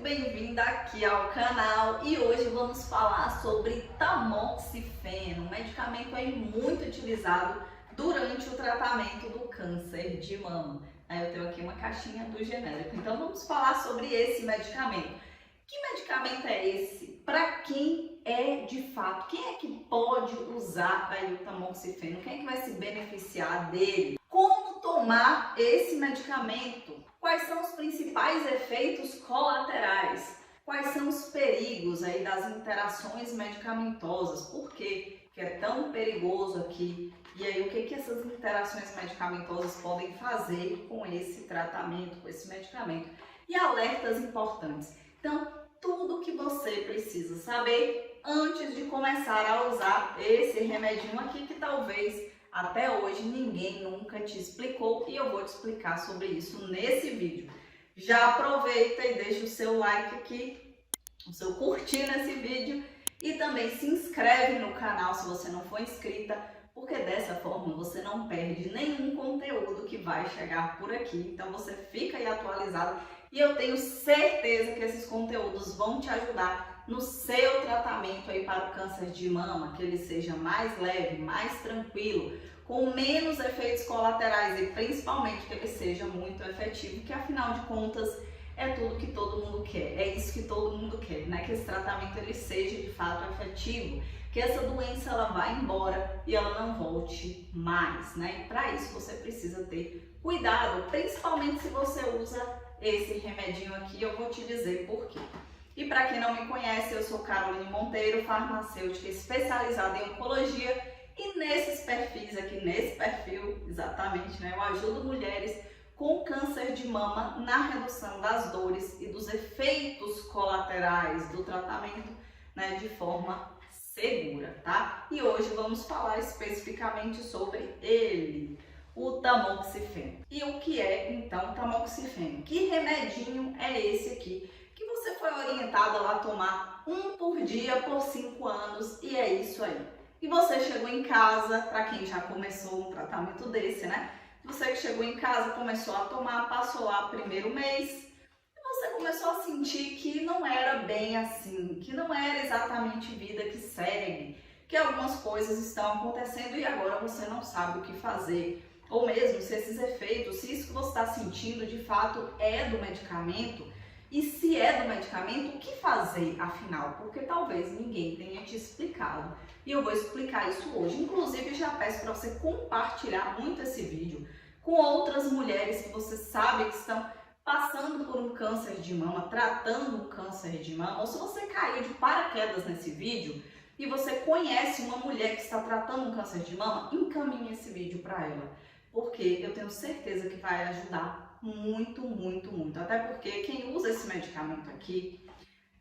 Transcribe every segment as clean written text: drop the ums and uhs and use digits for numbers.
bem-vinda aqui ao canal e hoje vamos falar sobre tamoxifeno, um medicamento aí muito utilizado durante o tratamento do câncer de mama. Eu tenho aqui uma caixinha do genérico, então vamos falar sobre esse medicamento. Que medicamento é esse? Para quem é de fato? Quem é que pode usar aí o tamoxifeno? Quem é que vai se beneficiar dele? Como tomar esse medicamento? Quais são os principais efeitos colaterais? Quais são os perigos aí das interações medicamentosas? Por que é tão perigoso aqui? E aí, o que essas interações medicamentosas podem fazer com esse tratamento, com esse medicamento? E alertas importantes. Então, tudo que você precisa saber antes de começar a usar esse remedinho aqui que talvez até hoje ninguém nunca te explicou e eu vou te explicar sobre isso nesse vídeo. Já aproveita e deixa o seu like aqui, o seu curtir nesse vídeo e também se inscreve no canal se você não for inscrita, porque dessa forma você não perde nenhum conteúdo que vai chegar por aqui. Então você fica aí atualizado e eu tenho certeza que esses conteúdos vão te ajudar no seu tratamento aí para o câncer de mama, que ele seja mais leve, mais tranquilo, com menos efeitos colaterais e principalmente que ele seja muito efetivo, que afinal de contas é tudo que todo mundo quer, é isso que todo mundo quer, né? Que esse tratamento ele seja de fato efetivo, que essa doença ela vá embora e ela não volte mais, né? E para isso você precisa ter cuidado, principalmente se você usa esse remedinho aqui, eu vou te dizer por quê. E para quem não me conhece, eu sou Caroline Monteiro, farmacêutica especializada em oncologia e nesses perfis aqui, nesse perfil exatamente, né, eu ajudo mulheres com câncer de mama na redução das dores e dos efeitos colaterais do tratamento, né, de forma segura, tá? E hoje vamos falar especificamente sobre ele, o tamoxifeno. E o que é então o tamoxifeno? Que remedinho é esse aqui que você foi orientada lá a tomar um por dia por 5 anos e é isso aí? E você chegou em casa, para quem já começou um tratamento desse, né? Você que chegou em casa, começou a tomar, passou lá o primeiro mês e você começou a sentir que não era bem assim, que não era exatamente vida que segue, que algumas coisas estão acontecendo e agora você não sabe o que fazer. Ou mesmo se esses efeitos, se isso que você está sentindo de fato é do medicamento, e se é do medicamento, o que fazer afinal? Porque talvez ninguém tenha te explicado. E eu vou explicar isso hoje. Inclusive, já peço para você compartilhar muito esse vídeo com outras mulheres que você sabe que estão passando por um câncer de mama, tratando um câncer de mama. Ou se você caiu de paraquedas nesse vídeo e você conhece uma mulher que está tratando um câncer de mama, encaminhe esse vídeo para ela. Porque eu tenho certeza que vai ajudar muito, muito, muito. Até porque quem usa esse medicamento aqui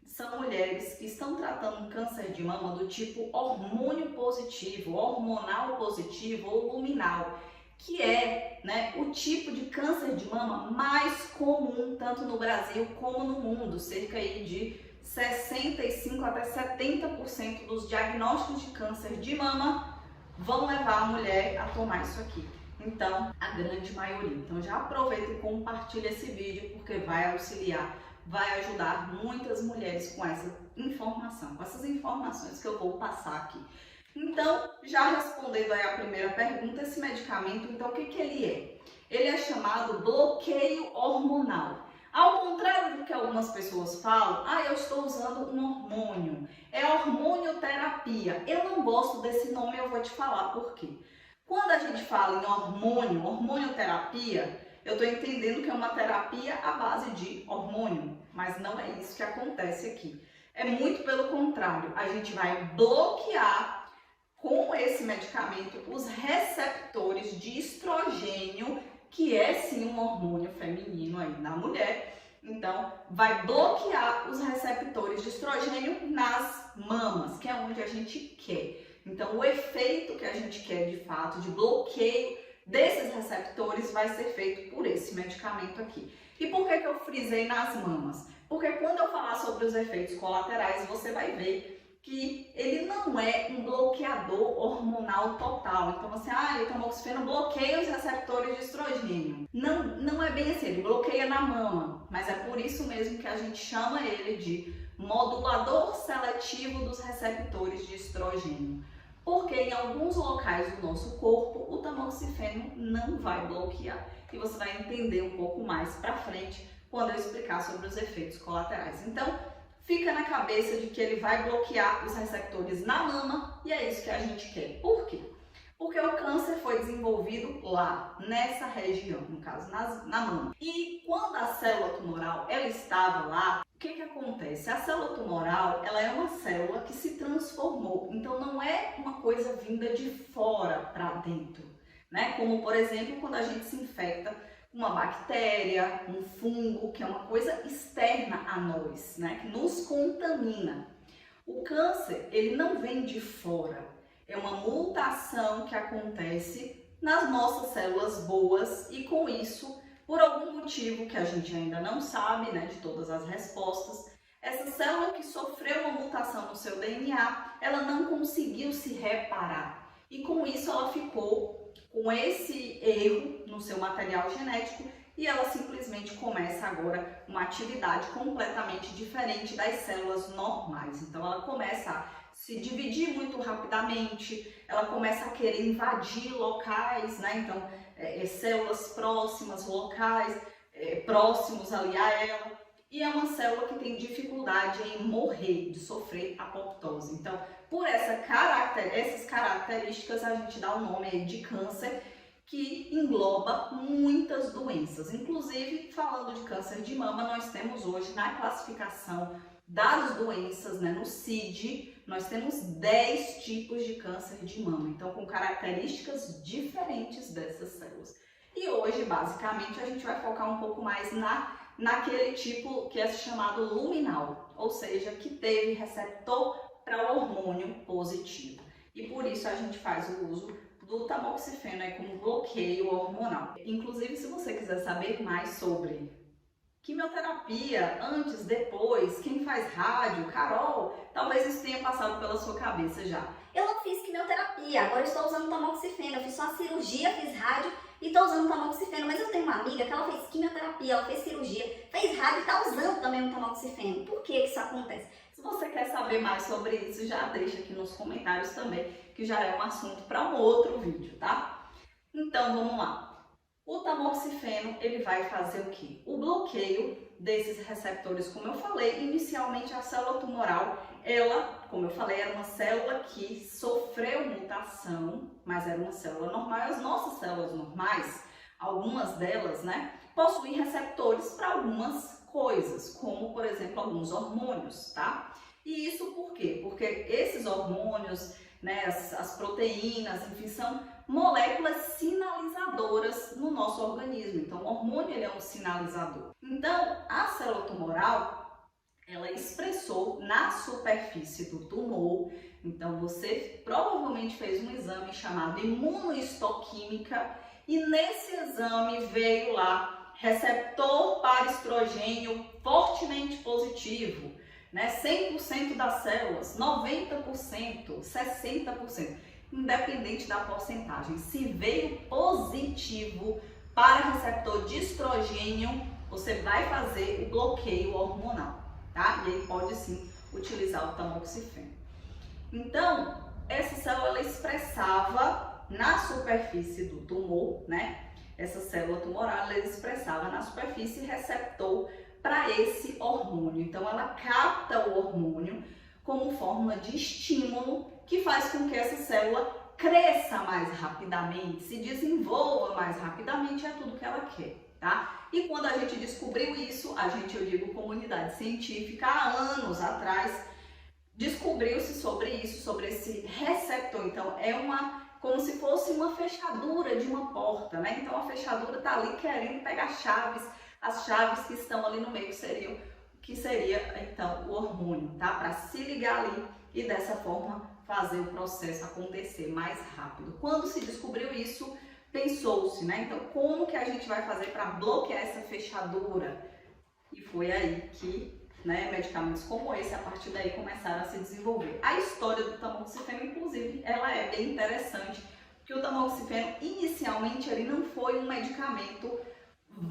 são mulheres que estão tratando um câncer de mama do tipo hormônio positivo, hormonal positivo ou luminal, que é, né, o tipo de câncer de mama mais comum, tanto no Brasil como no mundo. Cerca aí de 65 até 70% dos diagnósticos de câncer de mama vão levar a mulher a tomar isso aqui. Então, a grande maioria. Então, já aproveita e compartilha esse vídeo, porque vai auxiliar, vai ajudar muitas mulheres com essa informação, com essas informações que eu vou passar aqui. Então, já respondendo aí a primeira pergunta, esse medicamento, então, o que ele é? Ele é chamado bloqueio hormonal. Ao contrário do que algumas pessoas falam, eu estou usando um hormônio, é hormonioterapia. Eu não gosto desse nome, eu vou te falar por quê. Quando a gente fala em hormônio, hormonioterapia, eu estou entendendo que é uma terapia à base de hormônio, mas não é isso que acontece aqui. É muito pelo contrário, a gente vai bloquear com esse medicamento os receptores de estrogênio, que é sim um hormônio feminino aí na mulher. Então, vai bloquear os receptores de estrogênio nas mamas, que é onde a gente quer. Então, o efeito que a gente quer de fato de bloqueio desses receptores vai ser feito por esse medicamento aqui. E por que eu frisei nas mamas? Porque quando eu falar sobre os efeitos colaterais, você vai ver que ele não é um bloqueador hormonal total. Então, assim, o tamoxifeno bloqueia os receptores de estrogênio. Não é bem assim, ele bloqueia na mama, mas é por isso mesmo que a gente chama ele de modulador seletivo dos receptores de estrogênio. Porque em alguns locais do nosso corpo, o tamoxifeno não vai bloquear. E você vai entender um pouco mais pra frente quando eu explicar sobre os efeitos colaterais. Então, fica na cabeça de que ele vai bloquear os receptores na mama e é isso que a gente quer. Por quê? Porque o câncer foi desenvolvido lá, nessa região, no caso, na mama. E quando a célula tumoral ela estava lá, o que acontece? A célula tumoral ela é uma célula que se transformou, então não é uma coisa vinda de fora para dentro, né? Como, por exemplo, quando a gente se infecta uma bactéria, um fungo, que é uma coisa externa a nós, né, que nos contamina. O câncer, ele não vem de fora, é uma mutação que acontece nas nossas células boas e com isso, por algum motivo que a gente ainda não sabe, né, de todas as respostas, essa célula que sofreu uma mutação no seu DNA, ela não conseguiu se reparar e com isso ela ficou com esse erro no seu material genético e ela simplesmente começa agora uma atividade completamente diferente das células normais. Então ela começa a se dividir muito rapidamente, ela começa a querer invadir locais, né? Então células próximas, locais próximos ali a ela. E é uma célula que tem dificuldade em morrer, de sofrer apoptose. Então, por essas características, a gente dá o nome aí de câncer, que engloba muitas doenças. Inclusive, falando de câncer de mama, nós temos hoje na classificação das doenças, né, no CID, nós temos 10 tipos de câncer de mama, então com características diferentes dessas células. E hoje, basicamente, a gente vai focar um pouco mais naquele tipo que é chamado luminal, ou seja, que teve receptor para o hormônio positivo. E por isso a gente faz o uso do tamoxifeno aí como bloqueio hormonal. Inclusive, se você quiser saber mais sobre quimioterapia, antes, depois, quem faz rádio, Carol, talvez isso tenha passado pela sua cabeça já. Eu não fiz quimioterapia, agora estou usando tamoxifeno, eu fiz só a cirurgia, fiz rádio e estou usando tamoxifeno, mas eu tenho uma amiga que ela fez quimioterapia, ela fez cirurgia, fez rádio e está usando também o tamoxifeno. Por que isso acontece? Se você quer saber mais sobre isso, já deixa aqui nos comentários também, que já é um assunto para um outro vídeo, tá? Então, vamos lá. O tamoxifeno, ele vai fazer o quê? O bloqueio desses receptores, como eu falei, inicialmente a célula tumoral, ela, como eu falei, era uma célula que sofreu mutação, mas era uma célula normal. As nossas células normais, algumas delas, né, possuem receptores para algumas coisas, como, por exemplo, alguns hormônios, tá? E isso por quê? Porque esses hormônios, né, as proteínas, enfim, são moléculas sinalizadoras no nosso organismo. Então, o hormônio ele é um sinalizador. Então, a célula tumoral, ela expressou na superfície do tumor. Então, você provavelmente fez um exame chamado imunohistoquímica e nesse exame veio lá receptor para estrogênio fortemente positivo, né? 100% das células, 90%, 60%. Independente da porcentagem, se veio positivo para receptor de estrogênio, você vai fazer o bloqueio hormonal, tá? E aí pode sim utilizar o tamoxifeno. Então, essa célula ela expressava na superfície do tumor, né? Essa célula tumoral ela expressava na superfície receptor para esse hormônio. Então, ela capta o hormônio como forma de estímulo que faz com que essa célula cresça mais rapidamente, se desenvolva mais rapidamente, é tudo que ela quer, tá? E quando a gente descobriu isso, eu digo comunidade científica, há anos atrás, descobriu-se sobre isso, sobre esse receptor. Então, é como se fosse uma fechadura de uma porta, né? Então, a fechadura tá ali querendo pegar chaves, as chaves que estão ali no meio que seria então o hormônio, tá? Para se ligar ali e dessa forma fazer o processo acontecer mais rápido. Quando se descobriu isso, pensou-se, né? Então, como que a gente vai fazer para bloquear essa fechadura? E foi aí que né, medicamentos como esse, a partir daí começaram a se desenvolver. A história do tamoxifeno, inclusive, ela é bem interessante, porque o tamoxifeno, inicialmente, ele não foi um medicamento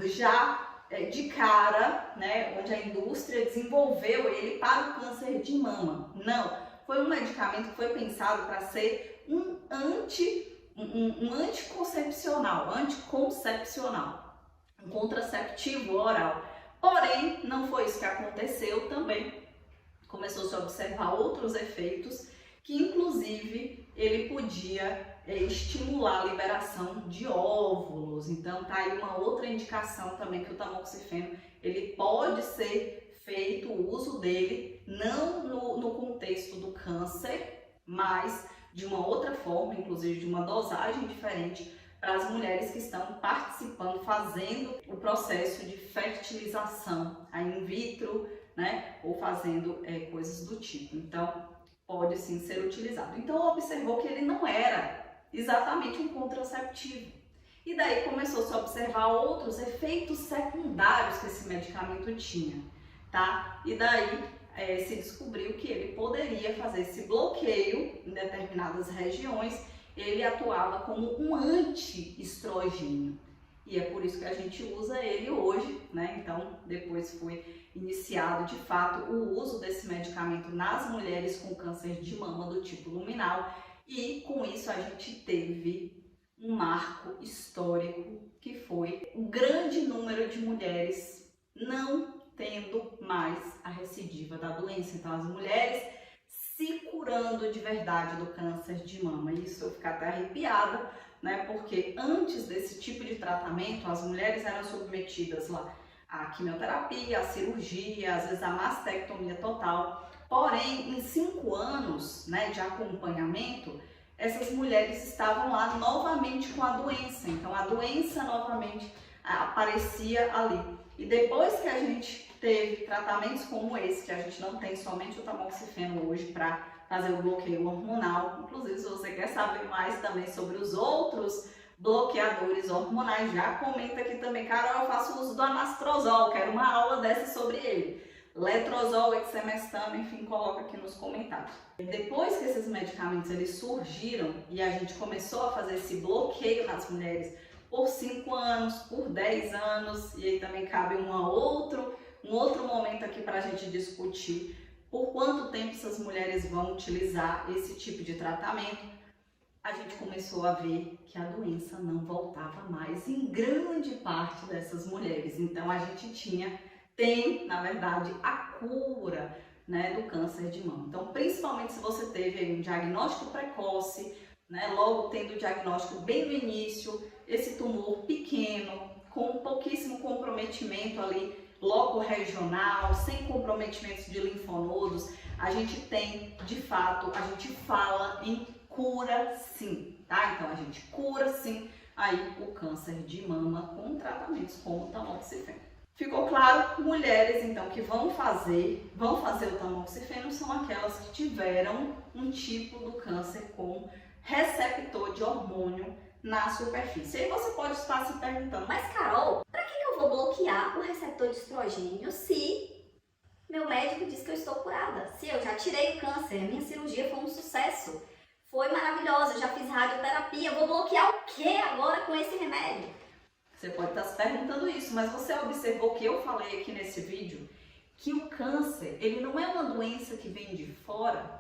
já de cara, né, onde a indústria desenvolveu ele para o câncer de mama. Não, foi um medicamento que foi pensado para ser um anticoncepcional, um contraceptivo oral. Porém, não foi isso que aconteceu também. Começou-se a observar outros efeitos, que inclusive ele podia estimular a liberação de óvulos. Então tá aí uma outra indicação também que o tamoxifeno ele pode ser feito o uso dele não no contexto do câncer, mas de uma outra forma, inclusive de uma dosagem diferente para as mulheres que estão participando, fazendo o processo de fertilização in vitro, né, ou fazendo coisas do tipo. Então pode sim ser utilizado. Então observou que ele não era exatamente um contraceptivo. E daí começou-se a observar outros efeitos secundários que esse medicamento tinha, tá? E daí se descobriu que ele poderia fazer esse bloqueio em determinadas regiões, ele atuava como um anti-estrogênio. E é por isso que a gente usa ele hoje, né? Então, depois foi iniciado de fato o uso desse medicamento nas mulheres com câncer de mama do tipo luminal, e com isso a gente teve um marco histórico que foi o grande número de mulheres não tendo mais a recidiva da doença. Então, as mulheres se curando de verdade do câncer de mama. Isso eu fico até arrepiada, né? Porque antes desse tipo de tratamento, as mulheres eram submetidas lá à quimioterapia, à cirurgia, às vezes à mastectomia total. Porém, em 5 anos, né, de acompanhamento, essas mulheres estavam lá novamente com a doença. Então, a doença novamente aparecia ali. E depois que a gente teve tratamentos como esse, que a gente não tem somente o tamoxifeno hoje para fazer o bloqueio hormonal, inclusive se você quer saber mais também sobre os outros bloqueadores hormonais, já comenta aqui também. Carol, eu faço uso do anastrozol, quero uma aula dessa sobre ele. Letrozol, exemestano, enfim, coloca aqui nos comentários. Depois que esses medicamentos eles surgiram e a gente começou a fazer esse bloqueio nas mulheres por 5 anos, por 10 anos, e aí também cabe um outro momento aqui para a gente discutir por quanto tempo essas mulheres vão utilizar esse tipo de tratamento, a gente começou a ver que a doença não voltava mais em grande parte dessas mulheres. Então a gente tem, na verdade, a cura, né, do câncer de mama. Então, principalmente se você teve aí um diagnóstico precoce, né, logo tendo o diagnóstico bem no início, esse tumor pequeno, com pouquíssimo comprometimento ali, loco regional, sem comprometimentos de linfonodos, a gente tem, de fato, a gente fala em cura sim, tá? Então, a gente cura sim aí o câncer de mama com tratamentos como o tamoxifeno. Ficou claro? Mulheres, então, que vão fazer o tamoxifeno são aquelas que tiveram um tipo do câncer com receptor de hormônio na superfície. Aí você pode estar se perguntando, mas Carol, para que eu vou bloquear o receptor de estrogênio se meu médico diz que eu estou curada? Se eu já tirei o câncer, a minha cirurgia foi um sucesso, foi maravilhosa, eu já fiz radioterapia, vou bloquear o que agora com esse remédio? Você pode estar se perguntando isso, mas você observou que eu falei aqui nesse vídeo que o câncer, ele não é uma doença que vem de fora,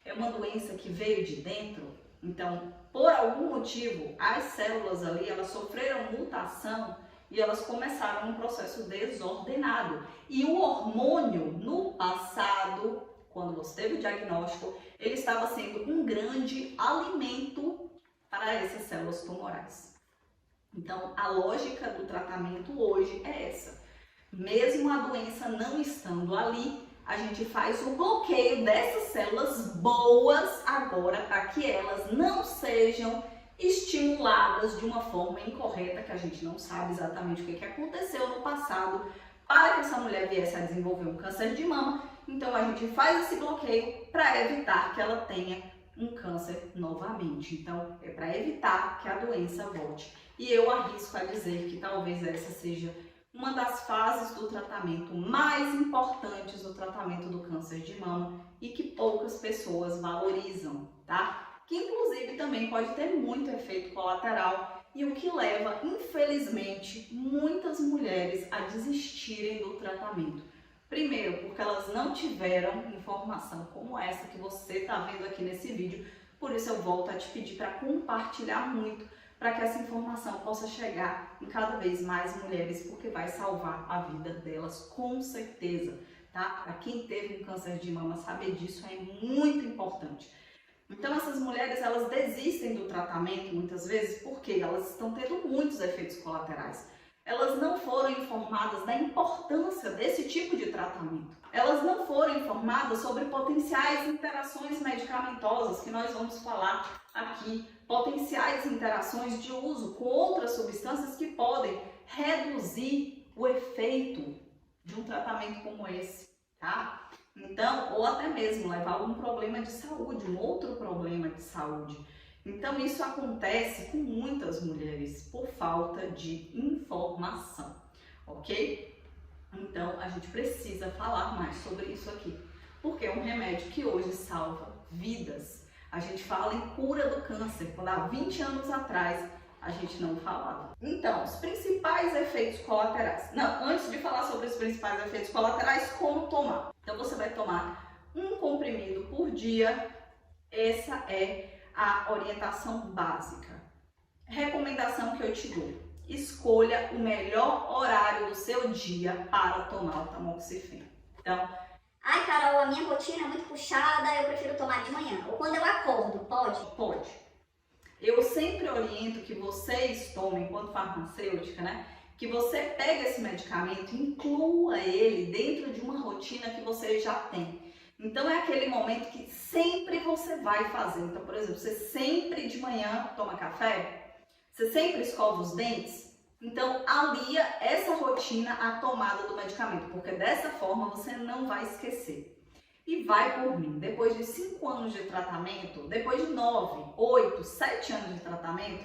é uma doença que veio de dentro. Então, por algum motivo, as células ali, elas sofreram mutação e elas começaram um processo desordenado. E o hormônio, no passado, quando você teve o diagnóstico, ele estava sendo um grande alimento para essas células tumorais. Então, a lógica do tratamento hoje é essa. Mesmo a doença não estando ali, a gente faz o bloqueio dessas células boas agora para que elas não sejam estimuladas de uma forma incorreta, que a gente não sabe exatamente o que aconteceu no passado para que essa mulher viesse a desenvolver um câncer de mama. Então, a gente faz esse bloqueio para evitar que ela tenha um câncer novamente. Então, é para evitar que a doença volte. E eu arrisco a dizer que talvez essa seja uma das fases do tratamento mais importantes do tratamento do câncer de mama e que poucas pessoas valorizam, tá? Que inclusive também pode ter muito efeito colateral e o que leva, infelizmente, muitas mulheres a desistirem do tratamento. Primeiro, porque elas não tiveram informação como essa que você está vendo aqui nesse vídeo, por isso eu volto a te pedir para compartilhar muito, para que essa informação possa chegar em cada vez mais mulheres, porque vai salvar a vida delas, com certeza, tá? Para quem teve um câncer de mama saber disso, é muito importante. Então essas mulheres, elas desistem do tratamento muitas vezes porque elas estão tendo muitos efeitos colaterais. Elas não foram informadas da importância desse tipo de tratamento. Elas não foram informadas sobre potenciais interações medicamentosas, que nós vamos falar aqui, potenciais interações de uso com outras substâncias que podem reduzir o efeito de um tratamento como esse, tá? Então, ou até mesmo levar a algum problema de saúde, um outro problema de saúde. Então, isso acontece com muitas mulheres por falta de informação, ok? Então, a gente precisa falar mais sobre isso aqui, porque é um remédio que hoje salva vidas. A gente fala em cura do câncer, quando há 20 anos atrás a gente não falava. Então, os principais efeitos colaterais. Não, antes de falar sobre os principais efeitos colaterais, como tomar? Então, você vai tomar um comprimido por dia. Essa é a orientação básica. Recomendação que eu te dou: escolha o melhor horário do seu dia para tomar o tamoxifeno. Então, ai, Carol, a minha rotina é muito puxada, eu prefiro tomar de manhã. Ou quando eu acordo, pode? Pode. Eu sempre oriento que vocês tomem, enquanto farmacêutica, né? Que você pegue esse medicamento e inclua ele dentro de uma rotina que você já tem. Então é aquele momento que sempre você vai fazer. Então, por exemplo, você sempre de manhã toma café, você sempre escova os dentes. Então alia essa rotina à tomada do medicamento, porque dessa forma você não vai esquecer. E vai por mim, depois de 5 anos de tratamento, depois de 9, 8, 7 anos de tratamento,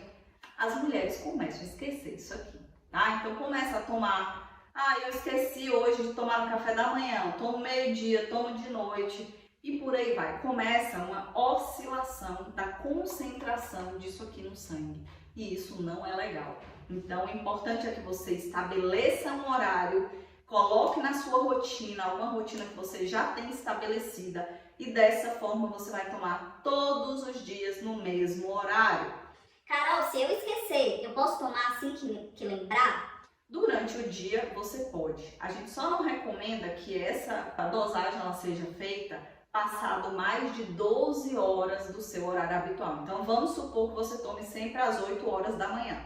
as mulheres começam a esquecer isso aqui, tá? Então começa a tomar, eu esqueci hoje de tomar no café da manhã, tomo meio-dia, tomo de noite e por aí vai. Começa uma oscilação da concentração disso aqui no sangue e isso não é legal. Então o importante é que você estabeleça um horário, coloque na sua rotina, uma rotina que você já tem estabelecida e dessa forma você vai tomar todos os dias no mesmo horário. Carol, se eu esquecer, eu posso tomar assim que lembrar? Durante o dia você pode. A gente só não recomenda que essa dosagem ela seja feita passado mais de 12 horas do seu horário habitual. Então vamos supor que você tome sempre às 8 horas da manhã.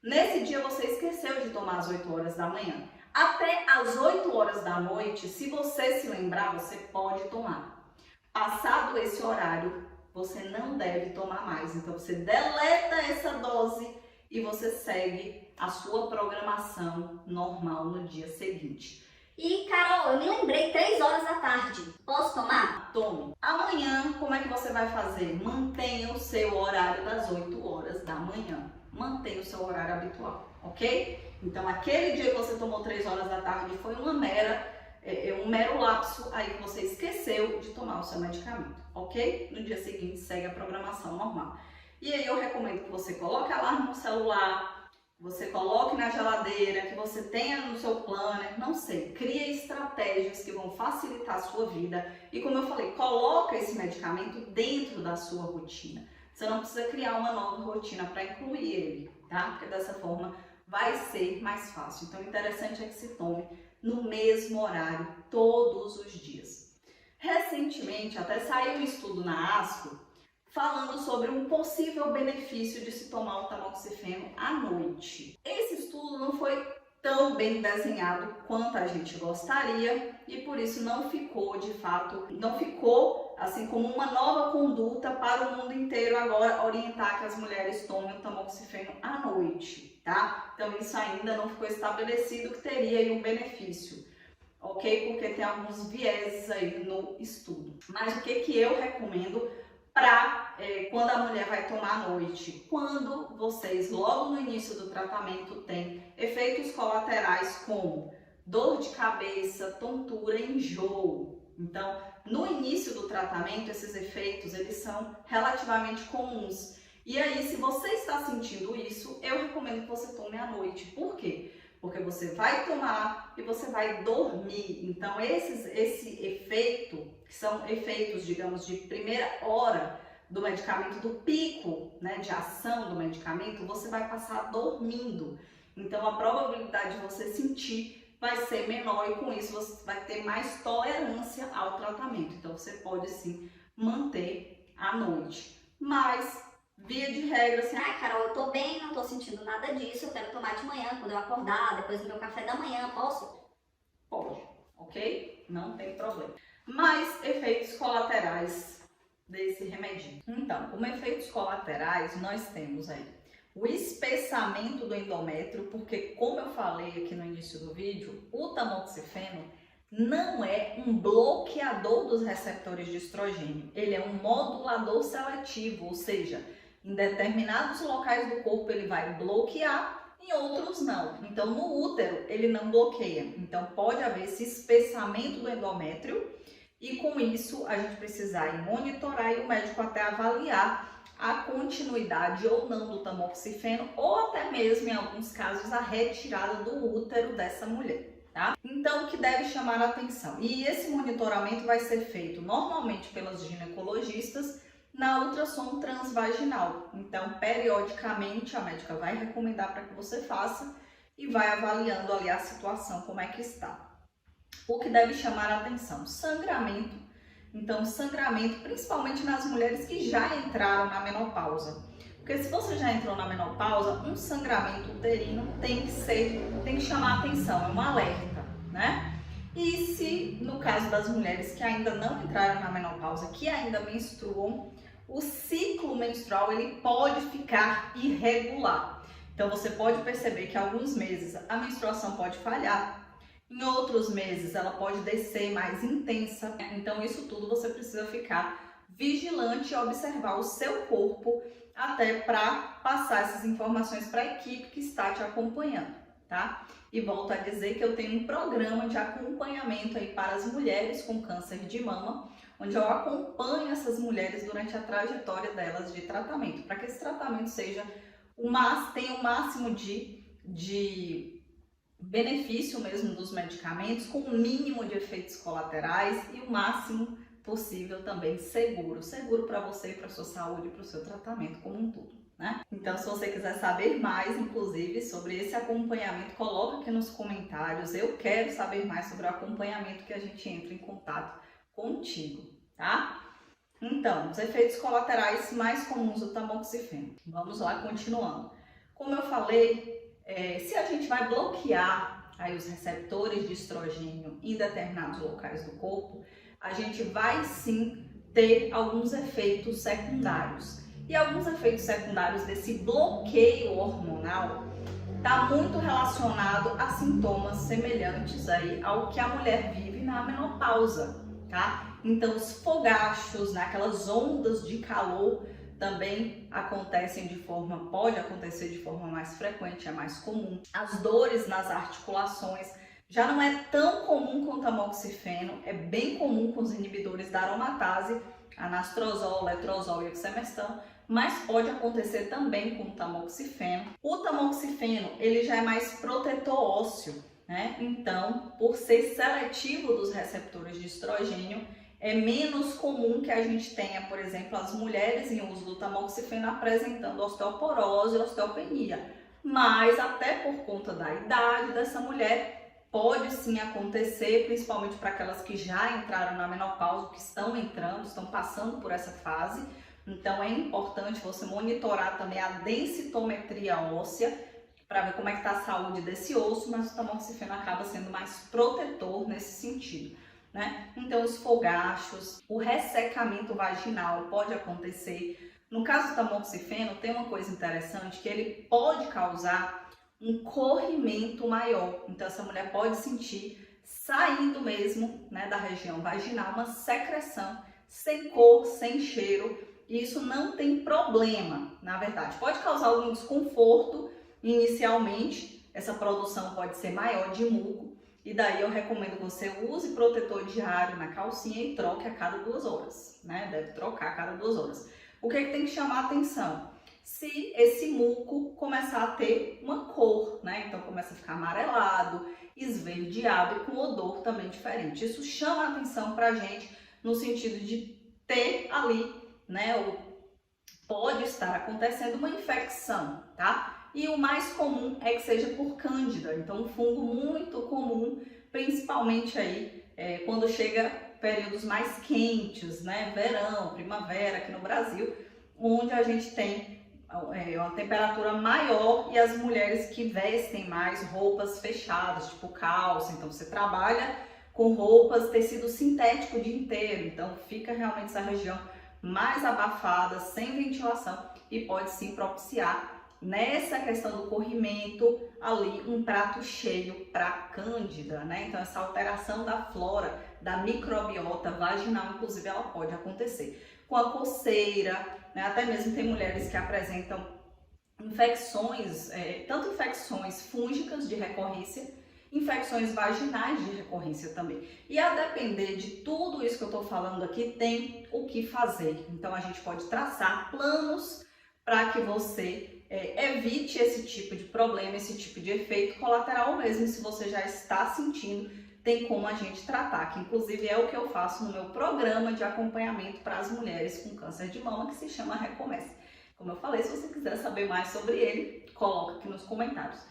Nesse dia você esqueceu de tomar às 8 horas da manhã. Até às 8 horas da noite, se você se lembrar, você pode tomar. Passado esse horário, você não deve tomar mais. Então você deleta essa dose e você segue a sua programação normal no dia seguinte. E Carol, eu me lembrei, 3 horas da tarde. Posso tomar? Tome. Amanhã, como é que você vai fazer? Mantenha o seu horário das 8 horas da manhã. Mantenha o seu horário habitual, ok? Então, aquele dia que você tomou 3 horas da tarde foi um mero lapso aí que você esqueceu de tomar o seu medicamento, ok? No dia seguinte, segue a programação normal. E aí eu recomendo que você coloque alarme no celular, você coloque na geladeira, que você tenha no seu planner, não sei, crie estratégias que vão facilitar a sua vida. E como eu falei, coloque esse medicamento dentro da sua rotina. Você não precisa criar uma nova rotina para incluir ele, tá? Porque dessa forma vai ser mais fácil. Então, o interessante é que se tome no mesmo horário, todos os dias. Recentemente, até saiu um estudo na ASCO falando sobre um possível benefício de se tomar o tamoxifeno à noite. Esse estudo não foi tão bem desenhado quanto a gente gostaria e por isso não ficou, de fato, não ficou assim como uma nova conduta para o mundo inteiro agora orientar que as mulheres tomem o tamoxifeno à noite, tá? Então isso ainda não ficou estabelecido que teria aí um benefício, ok? Porque tem alguns vieses aí no estudo. Mas o que eu recomendo para quando a mulher vai tomar à noite. Quando vocês, logo no início do tratamento, têm efeitos colaterais como dor de cabeça, tontura, enjoo. Então, no início do tratamento, esses efeitos, eles são relativamente comuns. E aí, se você está sentindo isso, eu recomendo que você tome à noite. Por quê? Porque você vai tomar e você vai dormir. Então, esse efeito, que são efeitos, digamos, de primeira hora do medicamento, do pico, né, de ação do medicamento, você vai passar dormindo. Então, a probabilidade de você sentir vai ser menor e com isso você vai ter mais tolerância ao tratamento. Então, você pode sim manter à noite. Mas, via de regra, assim, Ai, Carol, eu tô bem, não tô sentindo nada disso, eu quero tomar de manhã, quando eu acordar, depois do meu café da manhã, posso? pode, ok? Não tem problema. Mas efeitos colaterais desse remedinho. Então, como efeitos colaterais, nós temos aí o espessamento do endométrio, porque como eu falei aqui no início do vídeo, o tamoxifeno não é um bloqueador dos receptores de estrogênio, ele é um modulador seletivo, ou seja, em determinados locais do corpo ele vai bloquear, em outros não. Então no útero ele não bloqueia, então pode haver esse espessamento do endométrio e com isso a gente precisa monitorar e o médico até avaliar a continuidade ou não do tamoxifeno ou até mesmo em alguns casos a retirada do útero dessa mulher, tá? Então o que deve chamar a atenção, e esse monitoramento vai ser feito normalmente pelos ginecologistas na ultrassom transvaginal. Então periodicamente a médica vai recomendar para que você faça e vai avaliando ali a situação, como é que está. O que deve chamar a atenção, sangramento. Então, sangramento, principalmente nas mulheres que já entraram na menopausa. Porque se você já entrou na menopausa, um sangramento uterino tem que chamar a atenção, é um alerta, né? E se, no caso das mulheres que ainda não entraram na menopausa, que ainda menstruam, o ciclo menstrual ele pode ficar irregular. Então, você pode perceber que alguns meses a menstruação pode falhar, em outros meses ela pode descer mais intensa, então isso tudo você precisa ficar vigilante e observar o seu corpo até para passar essas informações para a equipe que está te acompanhando, tá? E volto a dizer que eu tenho um programa de acompanhamento aí para as mulheres com câncer de mama, onde eu acompanho essas mulheres durante a trajetória delas de tratamento, para que esse tratamento tenha o máximo de benefício mesmo dos medicamentos, com o mínimo de efeitos colaterais e o máximo possível também seguro para você e para sua saúde e para o seu tratamento como um todo, né? Então, se você quiser saber mais, inclusive, sobre esse acompanhamento, coloca aqui nos comentários. Eu quero saber mais sobre o acompanhamento que a gente entra em contato contigo, tá? Então, os efeitos colaterais mais comuns do tamoxifeno. Vamos lá, continuando. Como eu falei, se a gente vai bloquear aí os receptores de estrogênio em determinados locais do corpo, a gente vai sim ter alguns efeitos secundários. E alguns efeitos secundários desse bloqueio hormonal está muito relacionado a sintomas semelhantes aí ao que a mulher vive na menopausa, tá? Então os fogachos, né, aquelas ondas de calor também pode acontecer de forma mais frequente, é mais comum. As dores nas articulações já não é tão comum com o tamoxifeno, é bem comum com os inibidores da aromatase, anastrozol, letrozol e oxemestano, mas pode acontecer também com o tamoxifeno. O tamoxifeno, ele já é mais protetor ósseo, né? Então, por ser seletivo dos receptores de estrogênio, é menos comum que a gente tenha, por exemplo, as mulheres em uso do tamoxifeno apresentando osteoporose e osteopenia. Mas até por conta da idade dessa mulher, pode sim acontecer, principalmente para aquelas que já entraram na menopausa, que estão passando por essa fase. Então é importante você monitorar também a densitometria óssea para ver como é que está a saúde desse osso, mas o tamoxifeno acaba sendo mais protetor nesse sentido, né? Então os fogachos, o ressecamento vaginal pode acontecer. No caso do tamoxifeno, tem uma coisa interessante, que ele pode causar um corrimento maior. Então essa mulher pode sentir saindo mesmo, né, da região vaginal uma secreção sem cor, sem cheiro, e isso não tem problema, na verdade. Pode causar algum desconforto inicialmente, essa produção pode ser maior de muco, e daí eu recomendo que você use protetor diário na calcinha e troque a cada 2 horas, né? Deve trocar a cada 2 horas. O que é que tem que chamar a atenção? Se esse muco começar a ter uma cor, né? Então começa a ficar amarelado, esverdeado e com odor também diferente. Isso chama a atenção pra gente no sentido de ter ali, né? Ou pode estar acontecendo uma infecção, tá? E o mais comum é que seja por cândida, então um fungo muito comum, principalmente aí quando chega períodos mais quentes, né? Verão, primavera aqui no Brasil, onde a gente tem uma temperatura maior e as mulheres que vestem mais roupas fechadas, tipo calça, então você trabalha com roupas, tecido sintético o dia inteiro, então fica realmente essa região mais abafada, sem ventilação e pode sim propiciar nessa questão do corrimento ali um prato cheio para cândida, né? Então essa alteração da flora, da microbiota vaginal, inclusive ela pode acontecer com a coceira, né? Até mesmo tem mulheres que apresentam infecções, tanto infecções fúngicas de recorrência, infecções vaginais de recorrência também. E a depender de tudo isso que eu estou falando aqui, tem o que fazer. Então a gente pode traçar planos para que você evite esse tipo de problema, esse tipo de efeito colateral mesmo. Se você já está sentindo, tem como a gente tratar, que inclusive é o que eu faço no meu programa de acompanhamento para as mulheres com câncer de mama, que se chama Recomece. Como eu falei, se você quiser saber mais sobre ele, coloca aqui nos comentários,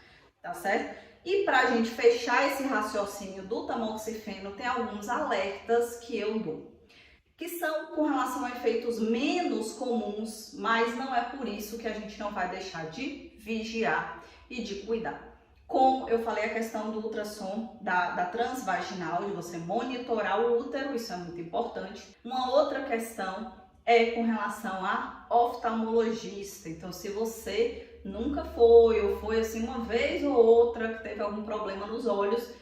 tá certo? E para a gente fechar esse raciocínio do tamoxifeno, tem alguns alertas que eu dou, que são com relação a efeitos menos comuns, mas não é por isso que a gente não vai deixar de vigiar e de cuidar. Como eu falei, a questão do ultrassom da transvaginal, de você monitorar o útero, isso é muito importante. Uma outra questão é com relação a oftalmologista. Então, se você nunca foi ou foi assim uma vez ou outra que teve algum problema nos olhos,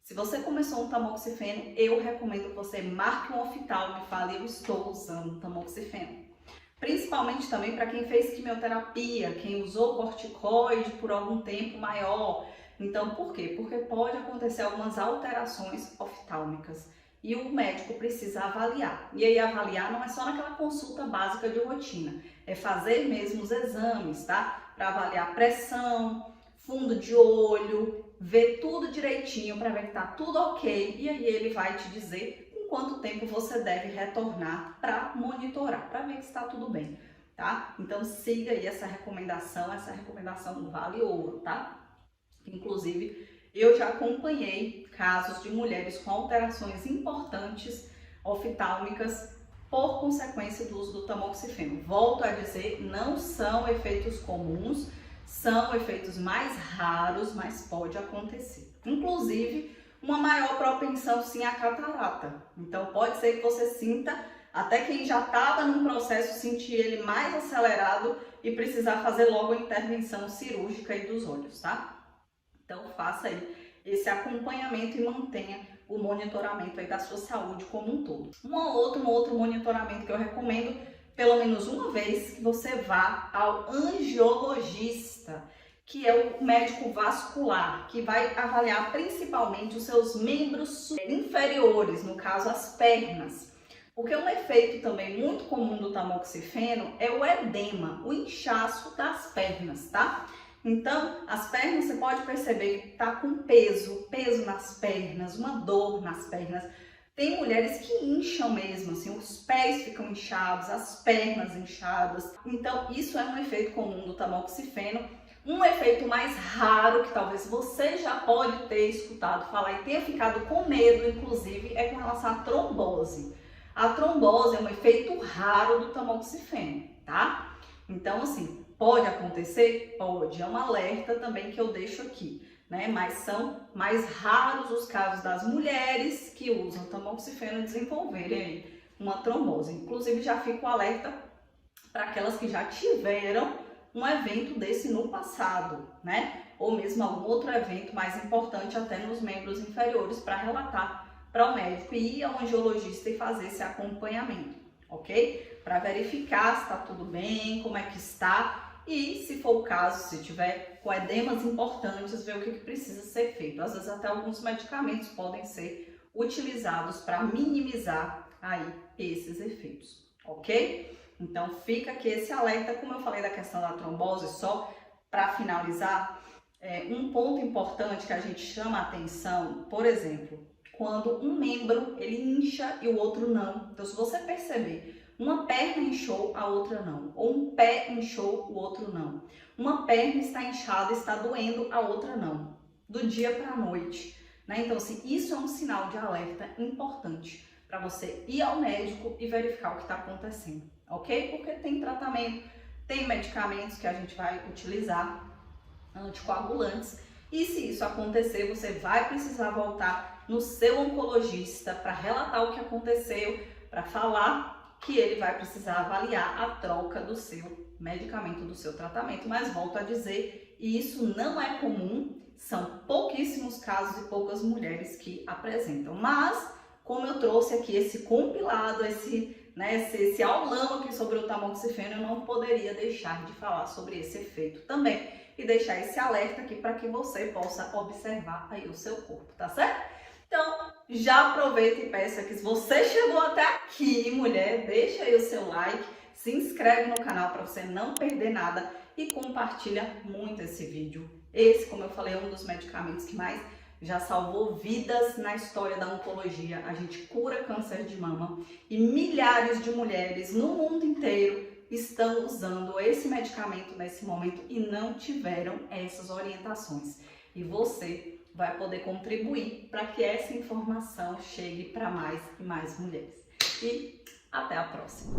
se você começou um tamoxifeno, eu recomendo que você marque um oftalmo e fale: eu estou usando tamoxifeno. Principalmente também para quem fez quimioterapia, quem usou corticoide por algum tempo maior. Então, por quê? Porque pode acontecer algumas alterações oftálmicas e o médico precisa avaliar. E aí avaliar não é só naquela consulta básica de rotina, é fazer mesmo os exames, tá? Para avaliar pressão, fundo de olho, ver tudo direitinho para ver que tá tudo ok, e aí ele vai te dizer em quanto tempo você deve retornar para monitorar, para ver que está tudo bem, tá? Então siga aí essa recomendação vale ouro, tá? Inclusive, eu já acompanhei casos de mulheres com alterações importantes oftálmicas por consequência do uso do tamoxifeno. Volto a dizer, não são efeitos comuns, são efeitos mais raros, mas pode acontecer. Inclusive, uma maior propensão sim à catarata. Então pode ser que você sinta, até quem já estava num processo, sentir ele mais acelerado e precisar fazer logo a intervenção cirúrgica aí dos olhos, tá? Então faça aí esse acompanhamento e mantenha o monitoramento aí da sua saúde como um todo. Um outro monitoramento que eu recomendo, pelo menos uma vez, que você vá ao angiologista, que é o médico vascular, que vai avaliar principalmente os seus membros inferiores, no caso as pernas. Porque um efeito também muito comum do tamoxifeno é o edema, o inchaço das pernas, tá? Então, as pernas, você pode perceber que tá com peso nas pernas, uma dor nas pernas. Tem mulheres que incham mesmo, assim, os pés ficam inchados, as pernas inchadas. Então, isso é um efeito comum do tamoxifeno. Um efeito mais raro, que talvez você já pode ter escutado falar e tenha ficado com medo, inclusive, é com relação à trombose. A trombose é um efeito raro do tamoxifeno, tá? Então, assim, pode acontecer? Pode. É um alerta também que eu deixo aqui, né? Mas são mais raros os casos das mulheres que usam tamoxifeno desenvolverem aí uma trombose. Inclusive, já fica o alerta para aquelas que já tiveram um evento desse no passado, né? Ou mesmo algum outro evento mais importante até nos membros inferiores para relatar para o médico e ir ao angiologista e fazer esse acompanhamento. ok? Para verificar se está tudo bem, como é que está e, se for o caso, se tiver com edemas importantes, ver o que precisa ser feito. Às vezes até alguns medicamentos podem ser utilizados para minimizar aí esses efeitos, ok? Então fica aqui esse alerta, como eu falei da questão da trombose, só para finalizar, um ponto importante que a gente chama a atenção, por exemplo, quando um membro ele incha e o outro não. Então se você perceber, uma perna inchou, a outra não, ou um pé inchou, o outro não. Uma perna está inchada, está doendo, a outra não, do dia para a noite, né? Então assim, isso é um sinal de alerta importante para você ir ao médico e verificar o que está acontecendo, ok? Porque tem tratamento, tem medicamentos que a gente vai utilizar, anticoagulantes, e se isso acontecer, você vai precisar voltar no seu oncologista para relatar o que aconteceu, para falar que ele vai precisar avaliar a troca do seu medicamento, do seu tratamento. Mas volto a dizer, isso não é comum, são pouquíssimos casos e poucas mulheres que apresentam, mas como eu trouxe aqui esse compilado, esse aulão aqui sobre o tamoxifeno, eu não poderia deixar de falar sobre esse efeito também e deixar esse alerta aqui para que você possa observar aí o seu corpo, tá certo? Então, já aproveita e peça que se você chegou até aqui, mulher, deixa aí o seu like, se inscreve no canal para você não perder nada e compartilha muito esse vídeo. Esse, como eu falei, é um dos medicamentos que mais já salvou vidas na história da oncologia. A gente cura câncer de mama e milhares de mulheres no mundo inteiro estão usando esse medicamento nesse momento e não tiveram essas orientações. E você vai poder contribuir para que essa informação chegue para mais e mais mulheres. E até a próxima!